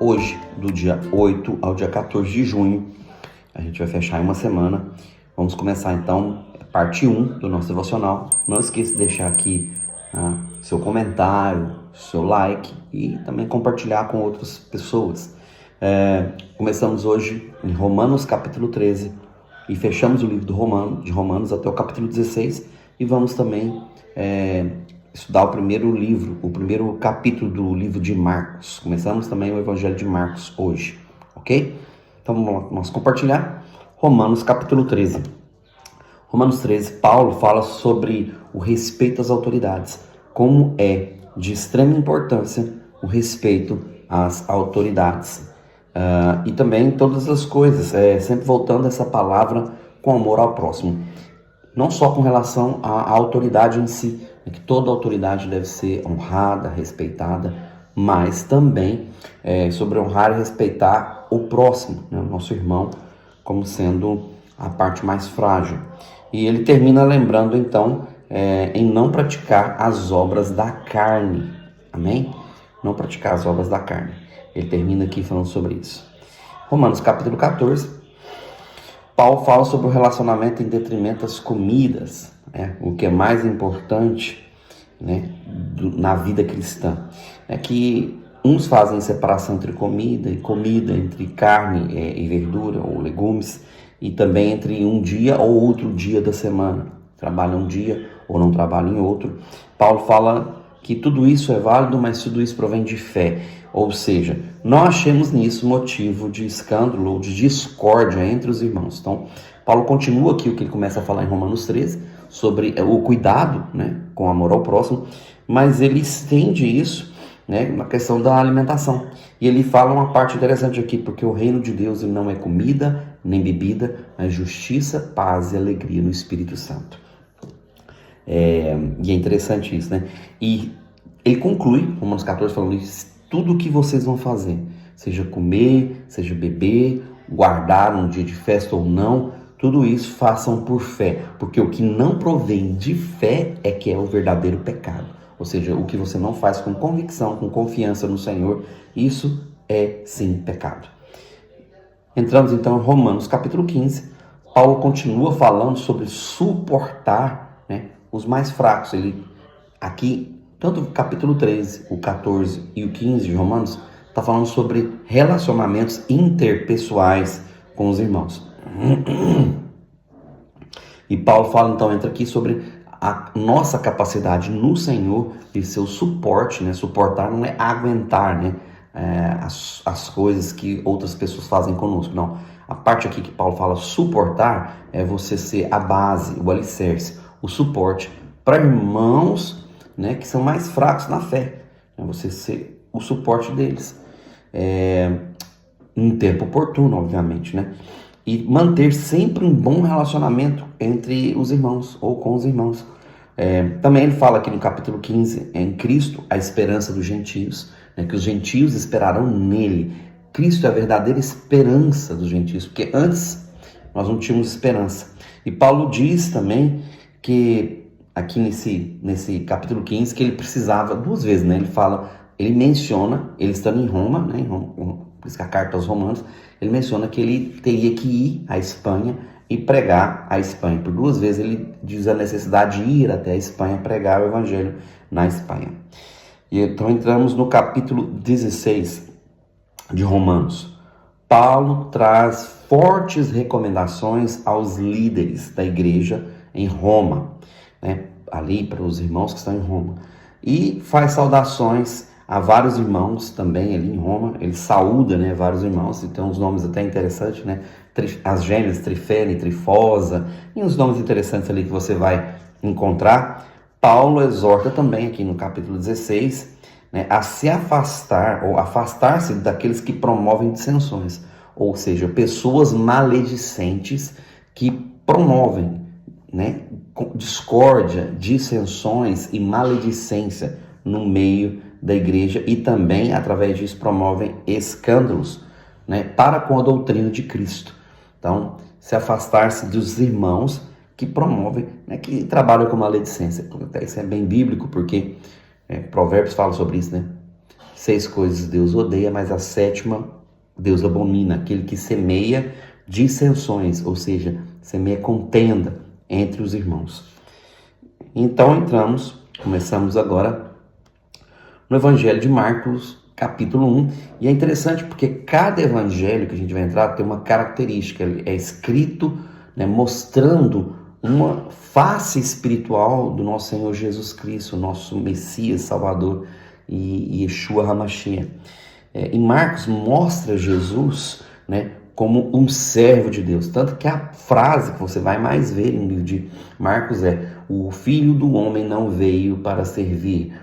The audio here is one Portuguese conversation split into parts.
hoje, do dia 8 ao dia 14 de junho. A gente vai fechar em uma semana. Vamos começar então parte 1 do nosso devocional. Não esqueça de deixar aqui seu comentário, seu like e também compartilhar com outras pessoas. Começamos hoje em Romanos capítulo 13 e fechamos o livro de Romanos até o capítulo 16 e vamos também estudar o primeiro capítulo do livro de Marcos. Começamos também o Evangelho de Marcos hoje, ok? Então vamos compartilhar Romanos capítulo 13. Romanos 13, Paulo fala sobre o respeito às autoridades, como é de extrema importância o respeito às autoridades. E também todas as coisas, sempre voltando essa palavra com amor ao próximo. Não só com relação à autoridade em si, que toda autoridade deve ser honrada, respeitada, mas também sobre honrar e respeitar o próximo, né, o nosso irmão, como sendo a parte mais frágil. E ele termina lembrando então em não praticar as obras da carne, amém? Não praticar as obras da carne. Ele termina aqui falando sobre isso. Romanos capítulo 14, Paulo fala sobre o relacionamento em detrimento das comidas, o que é mais importante, na vida cristã. É que uns fazem separação entre comida e comida, entre carne e verdura ou legumes, e também entre um dia ou outro dia da semana. Trabalha um dia ou não trabalha em outro. Paulo fala que tudo isso é válido, mas tudo isso provém de fé. Ou seja, não achemos nisso motivo de escândalo ou de discórdia entre os irmãos. Então, Paulo continua aqui o que ele começa a falar em Romanos 13, sobre o cuidado, com amor ao próximo, mas ele estende isso, na questão da alimentação. E ele fala uma parte interessante aqui, porque o reino de Deus não é comida nem bebida, mas justiça, paz e alegria no Espírito Santo. E é interessante isso, E ele conclui, Romanos 14, falando isso: tudo o que vocês vão fazer, seja comer, seja beber, guardar um dia de festa ou não, tudo isso façam por fé, porque o que não provém de fé é que é o verdadeiro pecado. Ou seja, o que você não faz com convicção, com confiança no Senhor, isso é sim pecado. Entramos então em Romanos capítulo 15. Paulo continua falando sobre suportar os mais fracos. Ele aqui, tanto o capítulo 13, o 14 e o 15 de Romanos, está falando sobre relacionamentos interpessoais com os irmãos. E Paulo fala então, entra aqui sobre a nossa capacidade no Senhor de ser o suporte, Suportar não é aguentar, as coisas que outras pessoas fazem conosco, não. A parte aqui que Paulo fala suportar é você ser a base, o alicerce, o suporte para irmãos, que são mais fracos na fé, você ser o suporte deles, em tempo oportuno, obviamente, E manter sempre um bom relacionamento entre os irmãos ou com os irmãos. Também ele fala aqui no capítulo 15, em Cristo, a esperança dos gentios, que os gentios esperarão nele. Cristo é a verdadeira esperança dos gentios, porque antes nós não tínhamos esperança. E Paulo diz também que, aqui nesse capítulo 15, que ele precisava, duas vezes, ele menciona, ele estando em Roma, por isso que a carta aos Romanos, ele menciona que ele teria que ir à Espanha e pregar a Espanha. Por duas vezes ele diz a necessidade de ir até a Espanha pregar o Evangelho na Espanha. E então entramos no capítulo 16 de Romanos. Paulo traz fortes recomendações aos líderes da igreja em Roma, ali para os irmãos que estão em Roma. E faz saudações a vários irmãos também ali em Roma. Ele saúda, vários irmãos, e tem uns nomes até interessantes, as gêmeas Trifena e Trifosa, e uns nomes interessantes ali que você vai encontrar. Paulo exorta também aqui no capítulo 16, a se afastar, ou afastar-se daqueles que promovem dissensões, ou seja, pessoas maledicentes que promovem, discórdia, dissensões e maledicência no meio da igreja, e também, através disso, promovem escândalos, para com a doutrina de Cristo. Então, se afastar-se dos irmãos que promovem, que trabalham com maledicência. Isso é bem bíblico, porque Provérbios fala sobre isso, 6 coisas Deus odeia, mas a 7ª Deus abomina, aquele que semeia dissensões, ou seja, semeia contenda entre os irmãos. Então começamos agora no Evangelho de Marcos, capítulo 1, e é interessante porque cada evangelho que a gente vai entrar tem uma característica, é escrito, né, mostrando uma face espiritual do nosso Senhor Jesus Cristo, nosso Messias, Salvador e Yeshua HaMashiach. Em Marcos mostra Jesus, né, como um servo de Deus, tanto que a frase que você vai mais ver no livro de Marcos é: o Filho do Homem não veio para servir,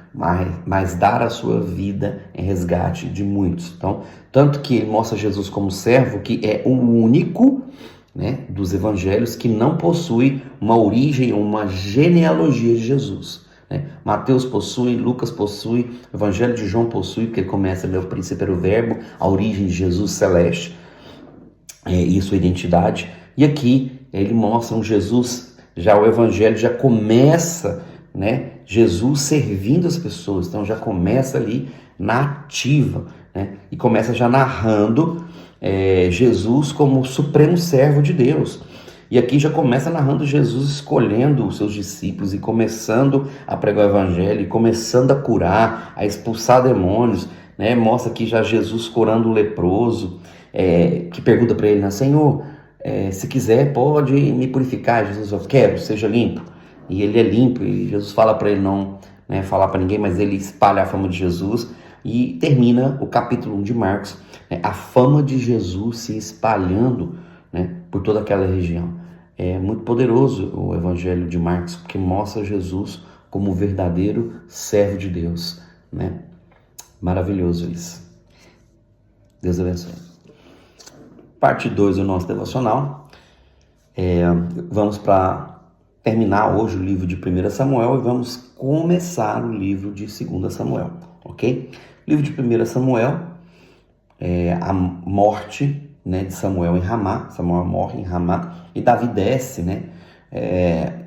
mas dar a sua vida em resgate de muitos. Então, tanto que ele mostra Jesus como servo, que é o único, né, dos evangelhos que não possui uma origem ou uma genealogia de Jesus. Mateus possui, Lucas possui, o Evangelho de João possui, porque ele começa: meu princípio era o verbo, a origem de Jesus celeste, e sua identidade. E aqui ele mostra um Jesus, já o Evangelho já começa, né, Jesus servindo as pessoas, então já começa ali na ativa, né, e começa já narrando Jesus como o supremo servo de Deus. E aqui já começa narrando Jesus escolhendo os seus discípulos e começando a pregar o evangelho, e começando a curar, a expulsar demônios, né? Mostra aqui já Jesus curando o leproso, que pergunta para ele, né, Senhor, se quiser pode me purificar. Jesus fala: quero, seja limpo. E ele é limpo, e Jesus fala para ele não, né, falar para ninguém, mas ele espalha a fama de Jesus. E termina o capítulo 1 de Marcos, né, a fama de Jesus se espalhando, né, por toda aquela região. É muito poderoso o Evangelho de Marcos, porque mostra Jesus como o verdadeiro servo de Deus, né? Maravilhoso isso. Deus abençoe. Parte 2 do nosso devocional. Vamos para terminar hoje o livro de 1 Samuel e vamos começar o livro de 2 Samuel, ok? O livro de 1 Samuel é a morte, né, de Samuel em Ramá. Samuel morre em Ramá e Davi desce, né,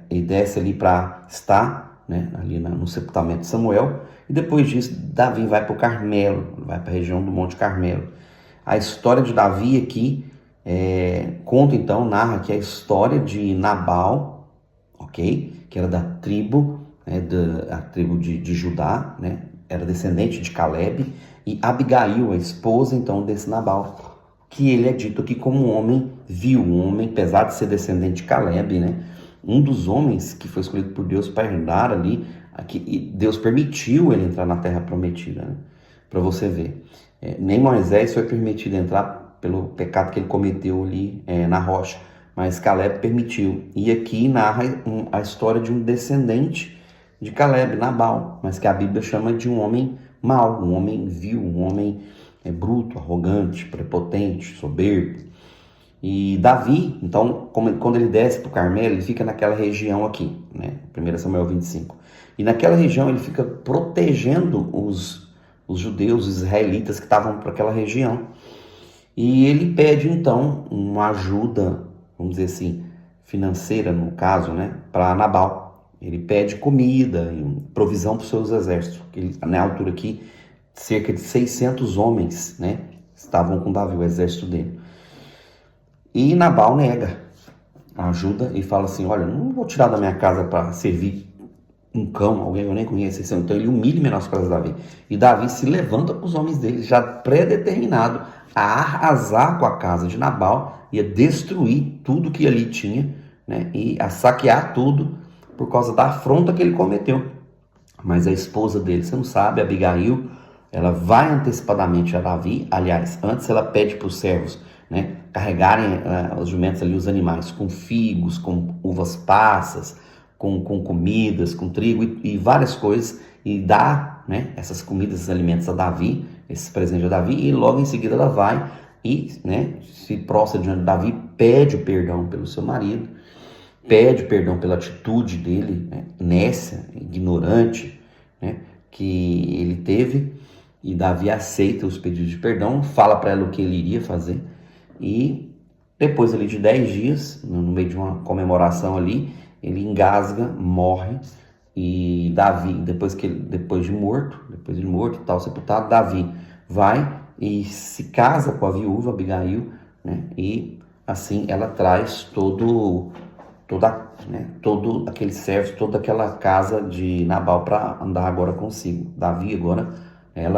ele desce ali para estar, né, ali no sepultamento de Samuel, e depois disso Davi vai para o Carmelo, vai para a região do Monte Carmelo. A história de Davi aqui narra aqui a história de Nabal, ok, que era da tribo, a tribo de Judá, né, era descendente de Caleb, e Abigail, a esposa então desse Nabal, que ele é dito aqui como um homem vil, um homem, apesar de ser descendente de Caleb, né? Um dos homens que foi escolhido por Deus para herdar ali, e Deus permitiu ele entrar na terra prometida, né? Para você ver. Nem Moisés foi permitido entrar pelo pecado que ele cometeu ali na rocha, mas Caleb permitiu. E aqui narra a história de um descendente de Caleb, Nabal, mas que a Bíblia chama de um homem mau, um homem vil, um homem bruto, arrogante, prepotente, soberbo. E Davi, então, quando ele desce para o Carmelo, ele fica naquela região aqui, né? 1 Samuel 25. E naquela região ele fica protegendo os judeus, os israelitas que estavam para aquela região. E ele pede, então, uma ajuda, vamos dizer assim, financeira, no caso, né, para Nabal. Ele pede comida e provisão para os seus exércitos. Ele, na altura aqui, cerca de 600 homens, né, estavam com Davi, o exército dele. E Nabal nega a ajuda e fala assim: olha, não vou tirar da minha casa para servir um cão, alguém que eu nem conheço. Então ele humilha e menospreza Davi. E Davi se levanta com os homens dele, já pré-determinado a arrasar com a casa de Nabal e a destruir tudo que ali tinha, né, e a saquear tudo por causa da afronta que ele cometeu. Mas a esposa dele, você não sabe, Abigail, ela vai antecipadamente a Davi. Aliás, antes ela pede para os servos, né, carregarem os jumentos ali, os animais, com figos, com uvas passas, com comidas, com trigo e várias coisas, e dá, né, essas comidas, esses alimentos a Davi, esses presentes a Davi, e logo em seguida ela vai e, né, se prostra diante de Davi, pede o perdão pelo seu marido, pede perdão pela atitude dele, né, nécia, ignorante, né, que ele teve, e Davi aceita os pedidos de perdão, fala para ela o que ele iria fazer, e depois ali de 10 dias, no meio de uma comemoração ali, ele engasga, morre, E Davi, depois de morto e tal, sepultado, Davi vai e se casa com a viúva Abigail, né? E assim ela traz todo aquele servo, toda aquela casa de Nabal para andar agora consigo. Davi agora,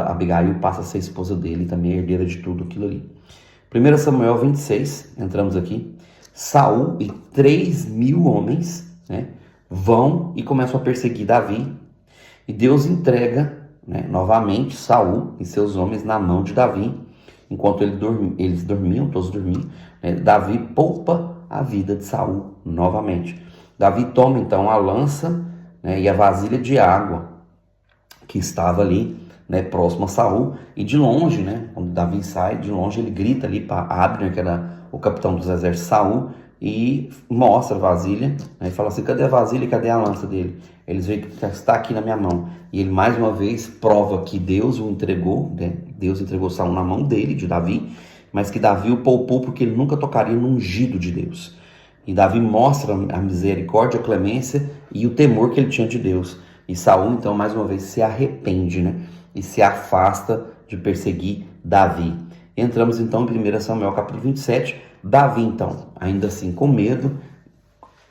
Abigail passa a ser esposa dele, também herdeira de tudo aquilo ali. 1 Samuel 26, entramos aqui. Saul e 3.000 homens, né, vão e começam a perseguir Davi. E Deus entrega, né, novamente Saul e seus homens na mão de Davi. Enquanto eles dormiam, todos dormiam, né, Davi poupa a vida de Saul novamente. Davi toma então a lança, né, e a vasilha de água que estava ali, né, próximo a Saul, e de longe, né, quando Davi sai, de longe ele grita ali para Abner, que era o capitão dos exércitos de Saul, e mostra a vasilha, né, e fala assim: cadê a vasilha e cadê a lança dele? Eles veem que está aqui na minha mão. E ele mais uma vez prova que Deus o entregou, né? Deus entregou Saul na mão dele, de Davi, mas que Davi o poupou porque ele nunca tocaria no ungido de Deus. E Davi mostra a misericórdia, a clemência e o temor que ele tinha de Deus. E Saul, então, mais uma vez, se arrepende, né? E se afasta de perseguir Davi. Entramos, então, em 1 Samuel, capítulo 27. Davi, então, ainda assim com medo,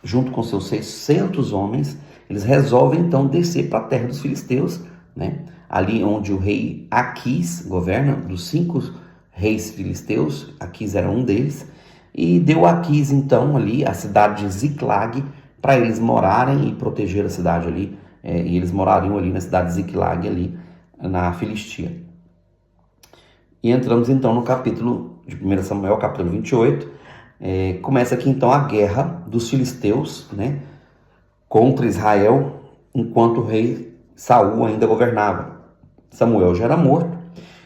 junto com seus 600 homens, eles resolvem, então, descer para a terra dos filisteus, né? Ali onde o rei Aquis governa, dos 5 reis filisteus, Aquis era um deles, e deu a Aquis, então, ali a cidade de Ziclag, para eles morarem e proteger a cidade ali, e eles morariam ali na cidade de Ziclag, ali na Filistia. E entramos então no capítulo de 1 Samuel, capítulo 28, começa aqui então a guerra dos filisteus, né, contra Israel, enquanto o rei Saul ainda governava. Samuel já era morto,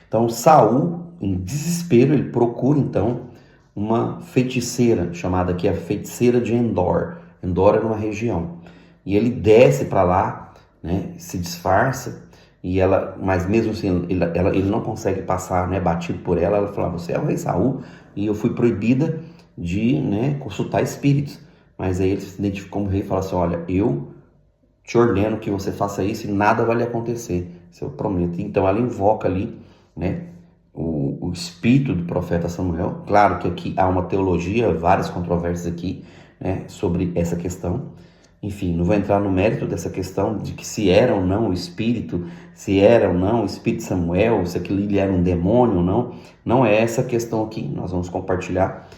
então Saul, em desespero, ele procura então uma feiticeira, chamada aqui a feiticeira de Endor. Endor era uma região. E ele desce para lá, né, se disfarça, mas mesmo assim ele não consegue passar, né, batido por ela. Ela fala: você é o rei Saul e eu fui proibida de, né, consultar espíritos. Mas aí ele se identifica como rei e fala assim: olha, eu te ordeno que você faça isso e nada vai lhe acontecer, se eu prometo. Então ela invoca ali, né, o espírito do profeta Samuel. Claro que aqui há uma teologia, várias controvérsias aqui, né, sobre essa questão. Enfim, não vou entrar no mérito dessa questão de que se era ou não o espírito, se era ou não o espírito de Samuel, se aquilo era um demônio ou não. Não é essa questão aqui. Nós vamos compartilhar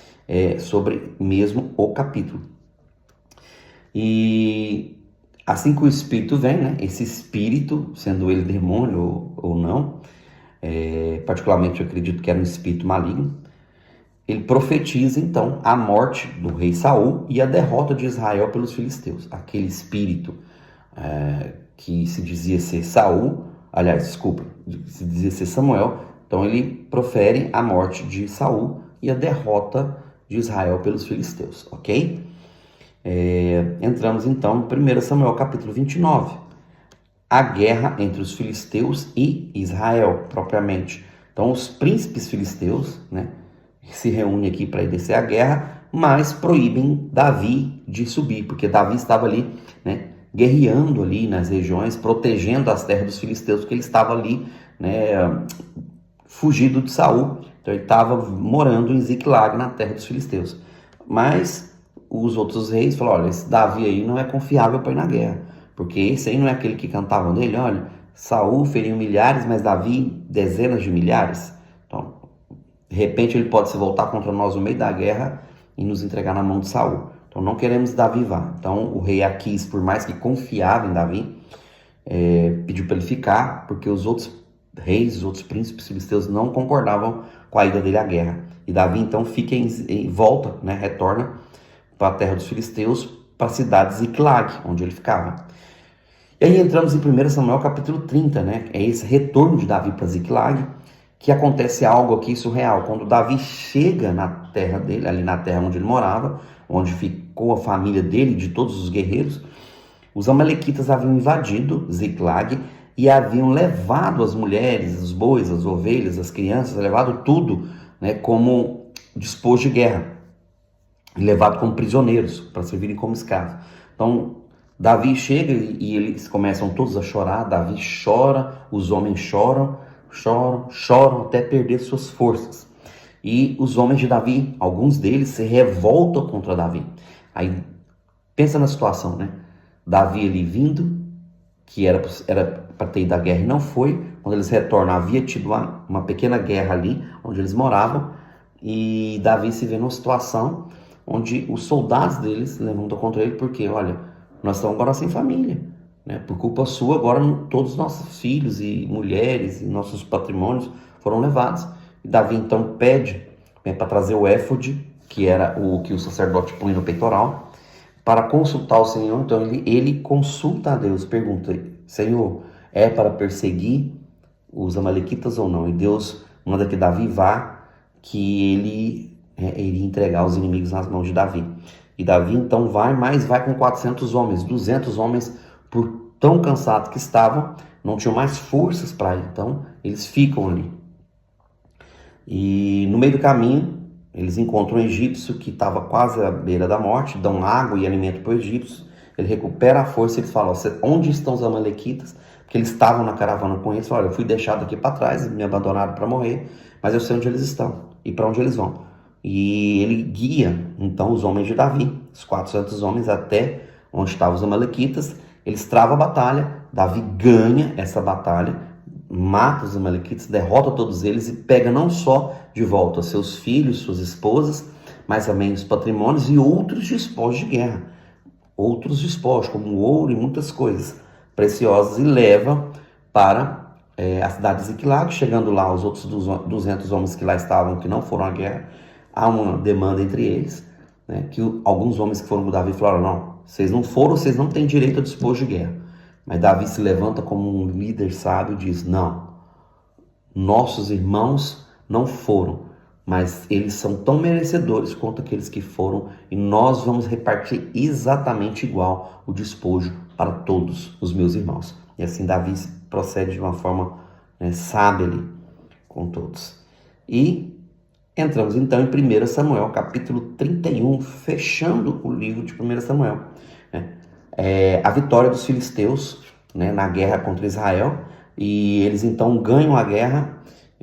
sobre mesmo o capítulo. E assim que o espírito vem, né, esse espírito, sendo ele demônio ou não, particularmente eu acredito que era um espírito maligno, ele profetiza então a morte do rei Saul e a derrota de Israel pelos filisteus. Aquele espírito que se dizia ser se dizia ser Samuel, então ele profere a morte de Saul e a derrota de Israel pelos filisteus, ok? Entramos então em 1 Samuel capítulo 29. A guerra entre os filisteus e Israel, propriamente. Então os príncipes filisteus, né, se reúnem aqui para descer a guerra, mas proíbem Davi de subir, porque Davi estava ali, né, guerreando ali nas regiões, protegendo as terras dos filisteus, porque ele estava ali, né, fugido de Saul. Então ele estava morando em Ziclag, na terra dos filisteus. Mas os outros reis falaram: olha, esse Davi aí não é confiável para ir na guerra, porque esse aí não é aquele que cantava nele, olha, Saul feriu milhares, mas Davi dezenas de milhares. Então, de repente ele pode se voltar contra nós no meio da guerra e nos entregar na mão de Saul. Então não queremos Davi vá. Então o rei Aquis, por mais que confiava em Davi, pediu para ele ficar, porque os outros reis, os outros príncipes filisteus não concordavam com a ida dele à guerra. E Davi então fica em volta, né, retorna para a terra dos filisteus, para a cidade de Ziclag, onde ele ficava. E aí entramos em 1 Samuel capítulo 30, né? É esse retorno de Davi para Ziclag, que acontece algo aqui surreal. Quando Davi chega na terra dele, ali na terra onde ele morava, onde ficou a família dele, de todos os guerreiros, os amalequitas haviam invadido Ziclag e haviam levado as mulheres, os bois, as ovelhas, as crianças, levado tudo, né, como despojo de guerra, e levado como prisioneiros para servirem como escravos. Então Davi chega e eles começam todos a chorar. Davi chora, os homens choram, choram até perder suas forças. E os homens de Davi, alguns deles se revoltam contra Davi. Aí pensa na situação, né? Davi ali vindo, que era para ter ido à guerra e não foi. Quando eles retornam, havia tido uma pequena guerra ali, onde eles moravam. E Davi se vê numa situação onde os soldados deles levantam contra ele, porque, olha, nós estamos agora sem família, né? Por culpa sua, agora todos os nossos filhos e mulheres e nossos patrimônios foram levados. E Davi então pede, né, para trazer o éfode, que era o que o sacerdote punha no peitoral, para consultar o Senhor. Então ele consulta a Deus, pergunta: Senhor, é para perseguir os amalequitas ou não? E Deus manda que Davi vá, que ele iria entregar os inimigos nas mãos de Davi. E Davi então vai, mas vai com 400 homens, 200 homens, por tão cansados que estavam, não tinham mais forças para ir, então eles ficam ali. E no meio do caminho, eles encontram um egípcio que estava quase à beira da morte, dão água e alimento para o egípcio, ele recupera a força e eles falam: onde estão os amalequitas? Porque eles estavam na caravana com eles. Olha, eu fui deixado aqui para trás, me abandonaram para morrer, mas eu sei onde eles estão e para onde eles vão. E ele guia então os homens de Davi, os 400 homens, até onde estavam os amalequitas. Eles travam a batalha, Davi ganha essa batalha, mata os amalequitas, derrota todos eles e pega não só de volta seus filhos, suas esposas, mas também os patrimônios e outros despojos de guerra. Outros despojos, como ouro e muitas coisas preciosas, e leva para a cidade de Ziclag. Chegando lá, os outros 200 homens que lá estavam, que não foram à guerra, há uma demanda entre eles, né, que alguns homens que foram com Davi falaram: não, vocês não foram, vocês não têm direito a despojo de guerra. Mas Davi se levanta como um líder sábio e diz: não, nossos irmãos não foram, mas eles são tão merecedores quanto aqueles que foram, e nós vamos repartir exatamente igual o despojo para todos os meus irmãos. E assim Davi procede de uma forma, né, sábia ali com todos. E entramos então em 1 Samuel, capítulo 31, fechando o livro de 1 Samuel. A vitória dos filisteus, né, na guerra contra Israel, e eles então ganham a guerra.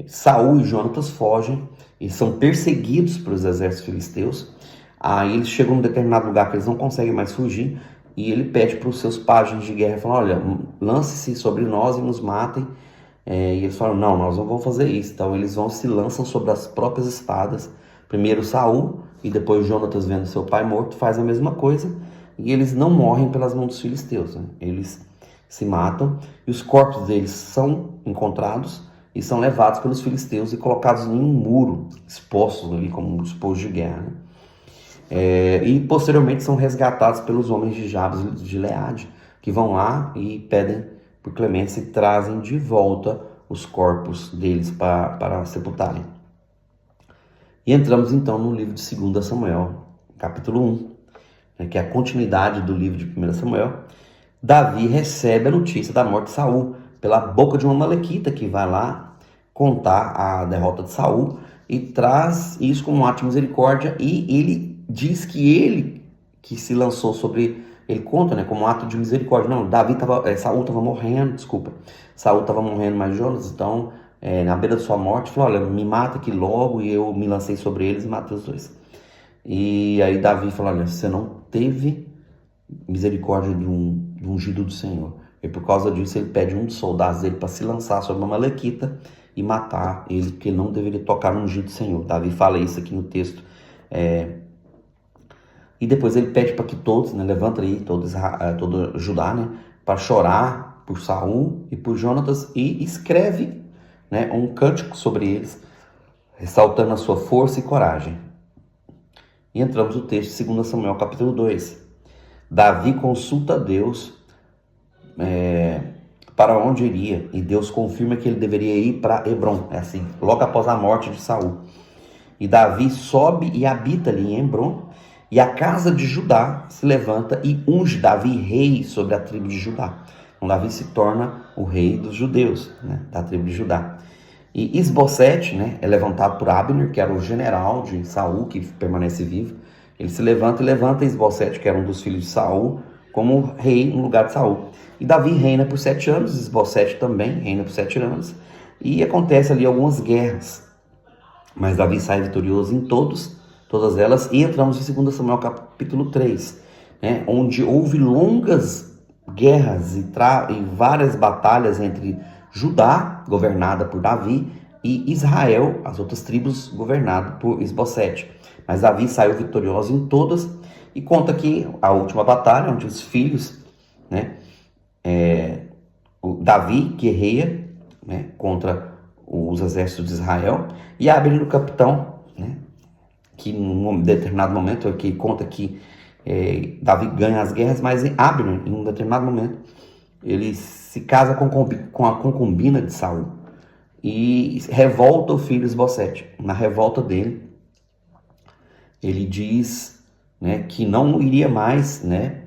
Saul e Jonatas fogem e são perseguidos pelos exércitos filisteus. Aí eles chegam num determinado lugar que eles não conseguem mais fugir, e ele pede para os seus pajens de guerra, fala: olha, lance-se sobre nós e nos matem. E eles falam: não, nós não vamos fazer isso. Então eles se lançam sobre as próprias espadas. Primeiro Saul, e depois Jonatas, vendo seu pai morto, faz a mesma coisa. E eles não morrem pelas mãos dos filisteus, né? Eles se matam, e os corpos deles são encontrados e são levados pelos filisteus e colocados em um muro, expostos ali como um despojo de guerra, né? E posteriormente são resgatados pelos homens de Jabes e de Gileade, que vão lá e pedem por clemência e trazem de volta os corpos deles para sepultarem. E entramos então no livro de 2 Samuel, capítulo 1, né, que é a continuidade do livro de 1 Samuel. Davi recebe a notícia da morte de Saul pela boca de uma amalequita, que vai lá contar a derrota de Saul e traz isso como um ato de misericórdia, e ele diz que ele que se lançou sobre... Ele conta, né, como um ato de misericórdia. Não, Saul estava morrendo, Saul estava morrendo, mas Jonas, então, na beira da sua morte, falou: olha, me mata aqui logo, e eu me lancei sobre eles e matei os dois. E aí Davi falou: olha, você não teve misericórdia de um ungido do Senhor. E por causa disso ele pede um dos soldados dele para se lançar sobre uma amalequita e matar ele, porque ele não deveria tocar no ungido do Senhor. Davi fala isso aqui no texto. E depois ele pede para que todos, né, levanta aí todo Judá, né, para chorar por Saul e por Jonatas, e escreve, né, um cântico sobre eles, ressaltando a sua força e coragem. E entramos no texto de 2 Samuel, capítulo 2. Davi consulta a Deus para onde iria, e Deus confirma que ele deveria ir para Hebrom, assim, logo após a morte de Saul. E Davi sobe e habita ali em Hebrom, e a casa de Judá se levanta e unge Davi rei sobre a tribo de Judá. Então Davi se torna o rei dos judeus, né, da tribo de Judá. E Isbosete, né, é levantado por Abner, que era o general de Saul, que permanece vivo. Ele se levanta e levanta Isbosete, que era um dos filhos de Saul, como rei no lugar de Saul. E Davi reina por 7 anos, Isbosete também reina por 7 anos, e acontece ali algumas guerras. Mas Davi sai vitorioso em todas elas, e entramos em 2 Samuel capítulo 3, né, onde houve longas guerras e várias batalhas entre Judá, governada por Davi, e Israel, as outras tribos, governado por Isbosete. Mas Davi saiu vitorioso em todas, e conta que a última batalha, onde os filhos, né, o Davi guerreia, né, contra os exércitos de Israel, e Abner, o capitão, né, que num determinado momento, que conta que Davi ganha as guerras, mas Abner, em um determinado momento, ele se casa com a concubina de Saul e revolta o filho Isbosete. Na revolta dele, ele diz, né, que não iria mais, né,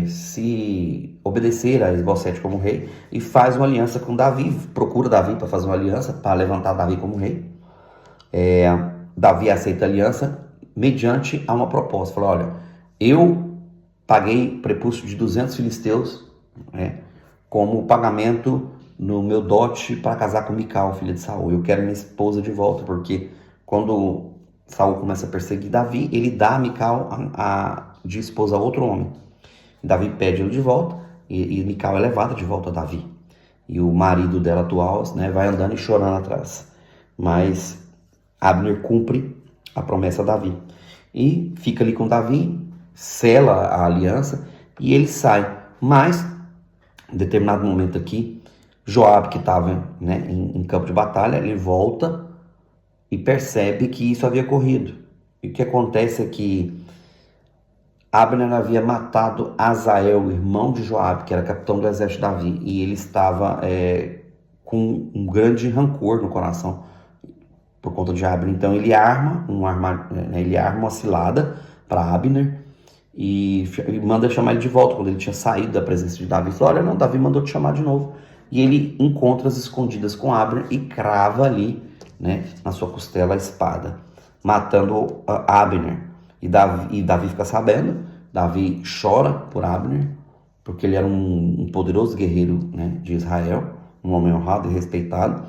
se obedecer a Isbosete como rei, e faz uma aliança com Davi, procura Davi para fazer uma aliança, para levantar Davi como rei. Davi aceita a aliança mediante a uma proposta. Falou: olha, eu paguei prepúcio de 200 filisteus, né, como pagamento no meu dote para casar com Mical, filha de Saul. Eu quero minha esposa de volta, porque quando Saul começa a perseguir Davi, ele dá a Mical de esposa a outro homem. Davi pede ela de volta, e Mical é levada de volta a Davi. E o marido dela atual, né, vai andando e chorando atrás. Mas Abner cumpre a promessa a Davi e fica ali com Davi, sela a aliança, e ele sai. Mas, em determinado momento aqui, Joabe, que estava, né, em campo de batalha, ele volta e percebe que isso havia ocorrido. E o que acontece é que Abner havia matado Azael, irmão de Joabe, que era capitão do exército de Davi, e ele estava com um grande rancor no coração por conta de Abner. Então ele arma uma cilada para Abner e manda chamar ele de volta quando ele tinha saído da presença de Davi. Ele falou: olha, não, Davi mandou te chamar de novo. E ele encontra as escondidas com Abner e crava ali, né, na sua costela a espada, matando Abner. E Davi fica sabendo. Davi chora por Abner, porque ele era um poderoso guerreiro, né, de Israel, um homem honrado e respeitado.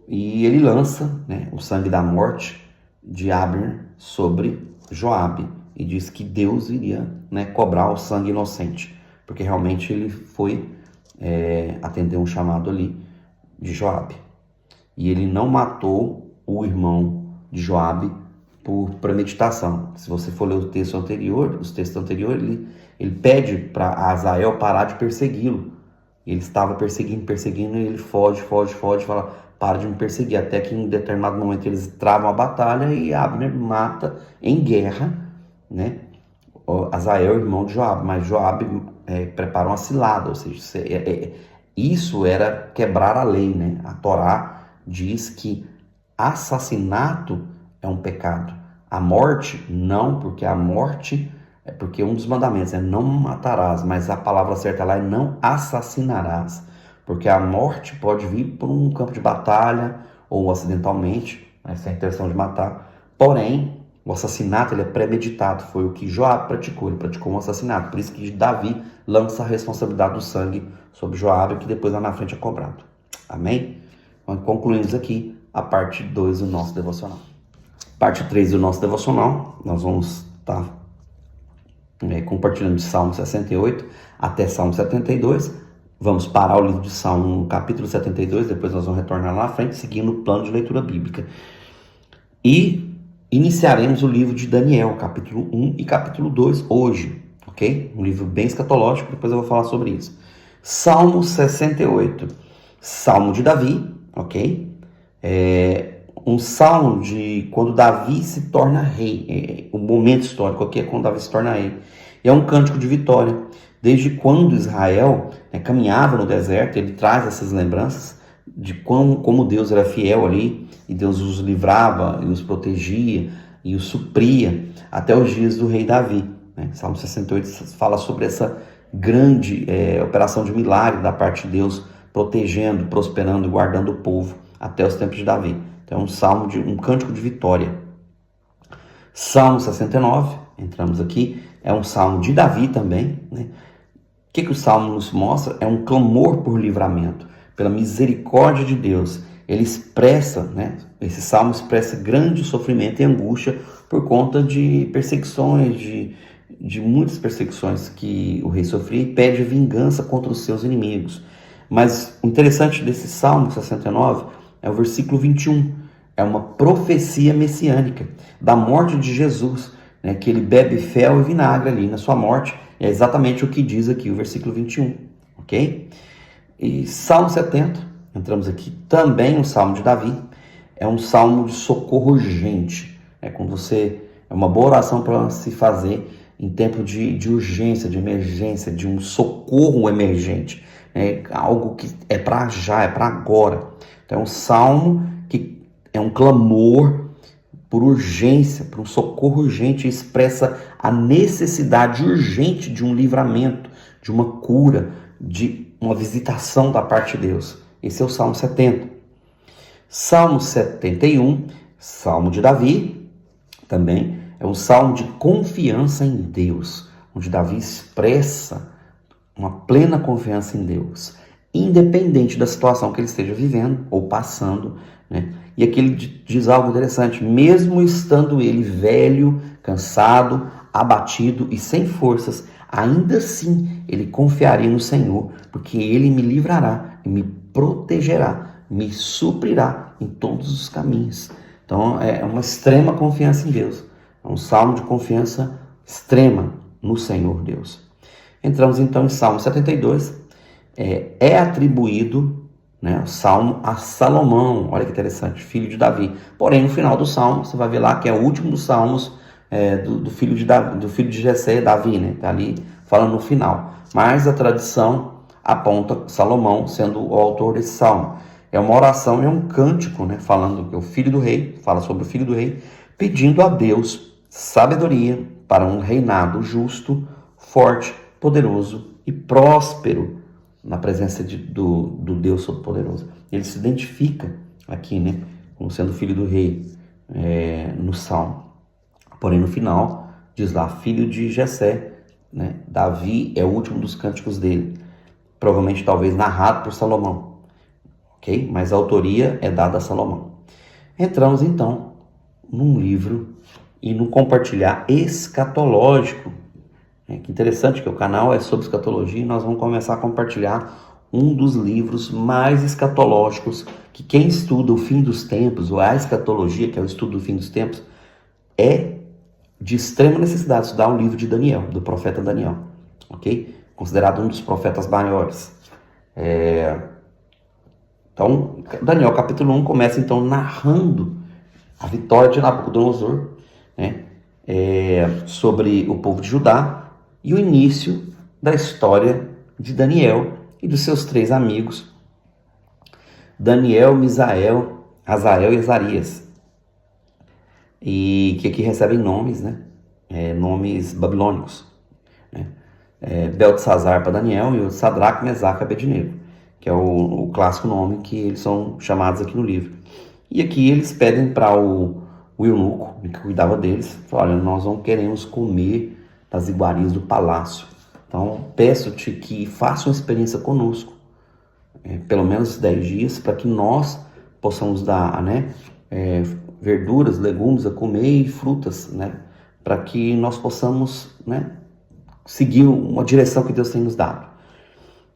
E ele lança, né, o sangue da morte de Abner sobre Joabe, e diz que Deus iria, né, cobrar o sangue inocente, porque realmente ele foi atender um chamado ali de Joabe. E ele não matou o irmão de Joabe por premeditação. Se você for ler os textos anteriores, ele pede para Azael parar de persegui-lo. Ele estava perseguindo, e ele foge, fala: para de me perseguir, até que em determinado momento eles travam a batalha e Abner mata em guerra, né, Azael, irmão de Joabe. Mas Joabe prepara uma cilada, ou seja, isso era quebrar a lei, né? A Torá diz que assassinato é um pecado. A morte, não, porque a morte porque um dos mandamentos é não matarás, mas a palavra certa lá é não assassinarás, porque a morte pode vir por um campo de batalha ou acidentalmente, né, sem a intenção de matar. Porém, o assassinato ele é premeditado, foi o que Joabe praticou, ele praticou um assassinato, por isso que Davi lança a responsabilidade do sangue sobre Joabe, que depois lá na frente é cobrado. Amém? Então, concluímos aqui a parte 2 do nosso devocional. Parte 3 do nosso devocional, nós vamos estar compartilhando de Salmo 68 até Salmo 72. Vamos parar o livro de Salmo no capítulo 72, depois nós vamos retornar lá na frente, seguindo o plano de leitura bíblica. E iniciaremos o livro de Daniel, capítulo 1 e capítulo 2 hoje, ok? Um livro bem escatológico, depois eu vou falar sobre isso. Salmo 68, Salmo de Davi, ok? Um salmo de quando Davi se torna rei, o momento histórico aqui é quando Davi se torna rei. E é um cântico de vitória. Desde quando Israel caminhava no deserto, ele traz essas lembranças de como Deus era fiel ali, e Deus os livrava, e os protegia, e os supria, até os dias do rei Davi. Né? Salmo 68 fala sobre essa grande operação de milagre da parte de Deus, protegendo, prosperando e guardando o povo até os tempos de Davi. Então é um cântico de vitória. Salmo 69 entramos aqui, é um salmo de Davi também, né? O que o salmo nos mostra? É um clamor por livramento, pela misericórdia de Deus. Ele expressa, né? Esse salmo expressa grande sofrimento e angústia por conta de perseguições, de muitas perseguições que o rei sofria, e pede vingança contra os seus inimigos. Mas o interessante desse Salmo 69 é o versículo 21. É uma profecia messiânica da morte de Jesus, né, que ele bebe fel e vinagre ali na sua morte. É exatamente o que diz aqui o versículo 21, ok? E Salmo 70, entramos aqui, também um Salmo de Davi, é um Salmo de socorro urgente. É uma boa oração para se fazer em tempo de urgência, de emergência, de um socorro emergente. É algo que é para já, é para agora. Então é um salmo que é um clamor por urgência, por um socorro urgente, e expressa a necessidade urgente de um livramento, de uma cura, de uma visitação da parte de Deus. Esse é o Salmo 70. Salmo 71, Salmo de Davi, também é um salmo de confiança em Deus, onde Davi expressa uma plena confiança em Deus, independente da situação que ele esteja vivendo ou passando, né? E aqui ele diz algo interessante: mesmo estando ele velho, cansado, abatido e sem forças, ainda assim ele confiaria no Senhor, porque ele me livrará e me protegerá, me suprirá em todos os caminhos. Então é uma extrema confiança em Deus, é um salmo de confiança extrema no Senhor Deus. Entramos então em Salmo 72, é atribuído, né, o Salmo a Salomão, olha que interessante, filho de Davi. Porém, no final do Salmo, você vai ver lá que é o último dos Salmos do filho de Jessé, Davi, né? Está ali falando no final. Mas a tradição aponta Salomão sendo o autor desse Salmo. É uma oração, é um cântico, né, falando que o filho do rei, fala sobre o filho do rei, pedindo a Deus sabedoria para um reinado justo, forte, poderoso e próspero na presença do Deus Todo-Poderoso. Ele se identifica aqui, né, como sendo filho do rei no Salmo. Porém, no final, diz lá, filho de Jessé, né? Davi é o último dos cânticos dele, provavelmente talvez narrado por Salomão, ok? Mas a autoria é dada a Salomão. Entramos então num livro e num compartilhar escatológico. Que interessante que o canal é sobre escatologia, e nós vamos começar a compartilhar um dos livros mais escatológicos, que quem estuda o fim dos tempos, ou a escatologia, que é o estudo do fim dos tempos, é de extrema necessidade estudar o livro de Daniel, do profeta Daniel, ok? Considerado um dos profetas maiores. Então, Daniel capítulo 1 começa então narrando a vitória de Nabucodonosor, né? Sobre o povo de Judá, e o início da história de Daniel e dos seus 3 amigos, Daniel, Misael, Azael e Azarias, e que aqui recebem nomes, né? Nomes babilônicos, né? Beltesazar para Daniel e o Sadraque, Mesaque e Abednego, que é o clássico nome que eles são chamados aqui no livro. E aqui eles pedem para o eunuco que cuidava deles, olha, nós não queremos comer das iguarias do palácio. Então, peço-te que faça uma experiência conosco, pelo menos 10 dias, para que nós possamos dar, né, verduras, legumes a comer e frutas, né, para que nós possamos, né, seguir uma direção que Deus tem nos dado,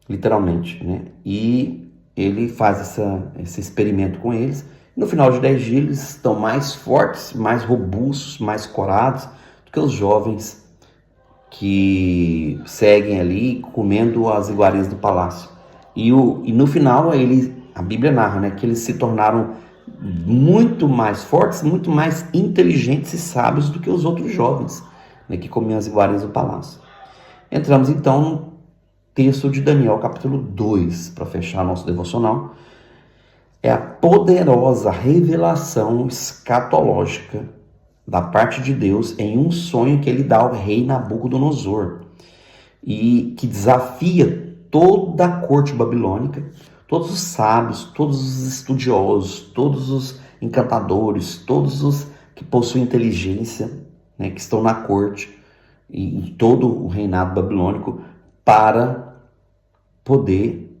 literalmente, né? E ele faz esse experimento com eles. No final de 10 dias, eles estão mais fortes, mais robustos, mais corados do que os jovens que seguem ali comendo as iguarias do palácio. E no final, a Bíblia narra, né, que eles se tornaram muito mais fortes, muito mais inteligentes e sábios do que os outros jovens, né, que comiam as iguarias do palácio. Entramos então no texto de Daniel, capítulo 2, para fechar nosso devocional. É a poderosa revelação escatológica da parte de Deus em um sonho que ele dá ao rei Nabucodonosor, e que desafia toda a corte babilônica, todos os sábios, todos os estudiosos, todos os encantadores, todos os que possuem inteligência, né, que estão na corte e em todo o reinado babilônico para poder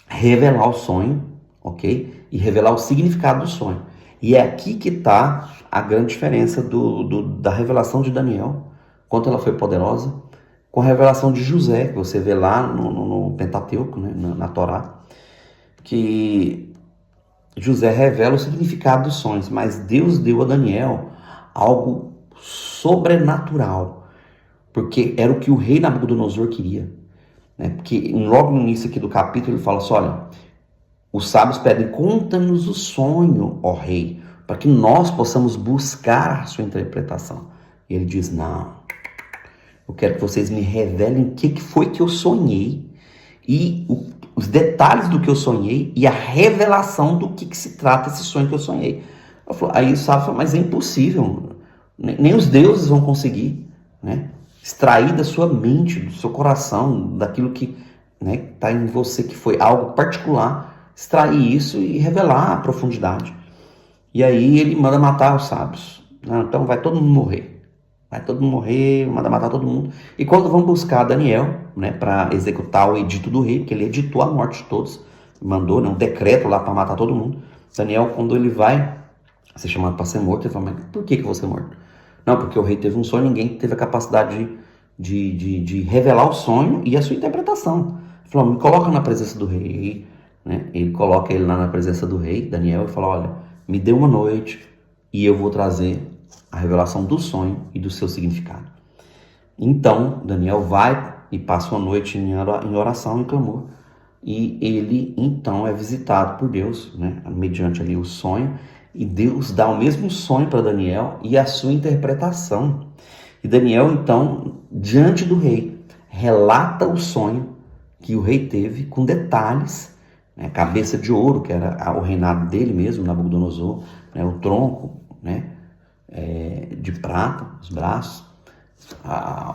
revelar o sonho, ok? E revelar o significado do sonho. E é aqui que está a grande diferença da revelação de Daniel, quanto ela foi poderosa, com a revelação de José, que você vê lá no Pentateuco, né, na Torá, que José revela o significado dos sonhos, mas Deus deu a Daniel algo sobrenatural, porque era o que o rei Nabucodonosor queria, né? Porque logo no início aqui do capítulo ele fala assim, olha, os sábios pedem, conta-nos o sonho, ó rei, para que nós possamos buscar a sua interpretação. E ele diz, não, eu quero que vocês me revelem o que foi que eu sonhei e os detalhes do que eu sonhei e a revelação do que se trata esse sonho que eu sonhei. Aí o sábio falou, mas é impossível, nem os deuses vão conseguir, né, extrair da sua mente, do seu coração, daquilo que está em você, que foi algo particular, extrair isso e revelar a profundidade. E aí ele manda matar os sábios. Então vai todo mundo morrer. Vai todo mundo morrer, manda matar todo mundo. E quando vão buscar Daniel, né, para executar o edito do rei, porque ele editou a morte de todos, mandou, né, um decreto lá para matar todo mundo. Daniel, quando ele vai ser chamado para ser morto, ele fala, mas por que você é morto? Não, porque o rei teve um sonho, ninguém teve a capacidade de revelar o sonho e a sua interpretação. Ele falou, me coloca na presença do rei, né? Ele coloca ele lá na presença do rei, Daniel, e fala, olha, me dê uma noite e eu vou trazer a revelação do sonho e do seu significado. Então, Daniel vai e passa uma noite em oração e clamor. E ele, então, é visitado por Deus, né, mediante ali o sonho. E Deus dá o mesmo sonho para Daniel e a sua interpretação. E Daniel, então, diante do rei, relata o sonho que o rei teve com detalhes, né, cabeça de ouro, que era o reinado dele mesmo, Nabucodonosor, né, o tronco, né, de prata, os braços,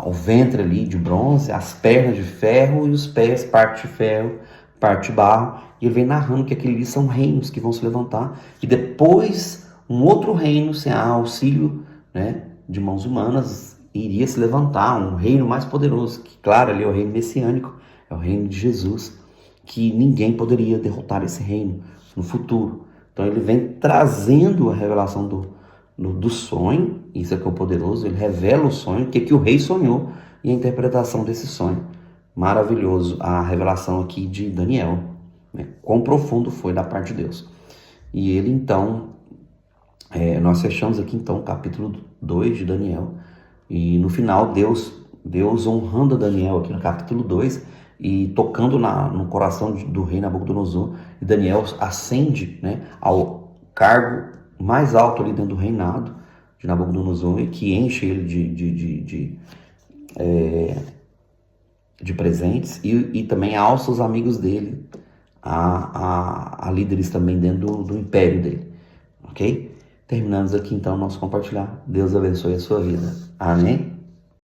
o ventre ali de bronze, as pernas de ferro e os pés, parte de ferro, parte de barro. E ele vem narrando que aqueles são reinos que vão se levantar. E depois um outro reino, sem auxílio, né, de mãos humanas, iria se levantar, um reino mais poderoso, que claro, ali é o reino messiânico, é o reino de Jesus, que ninguém poderia derrotar esse reino no futuro. Então ele vem trazendo a revelação do sonho, isso é que é o poderoso, ele revela o sonho, o que o rei sonhou e a interpretação desse sonho. Maravilhoso a revelação aqui de Daniel, né? Quão profundo foi da parte de Deus. E ele então, nós fechamos aqui então o capítulo 2 de Daniel, e no final Deus honrando Daniel aqui no capítulo 2 e tocando no coração do rei Nabucodonosor, e Daniel ascende, né, ao cargo mais alto ali dentro do reinado de Nabucodonosor, e que enche ele de presentes, e também alça os amigos dele a líderes também dentro do império dele, ok? Terminamos aqui então o nosso compartilhar. Deus abençoe a sua vida. Amém?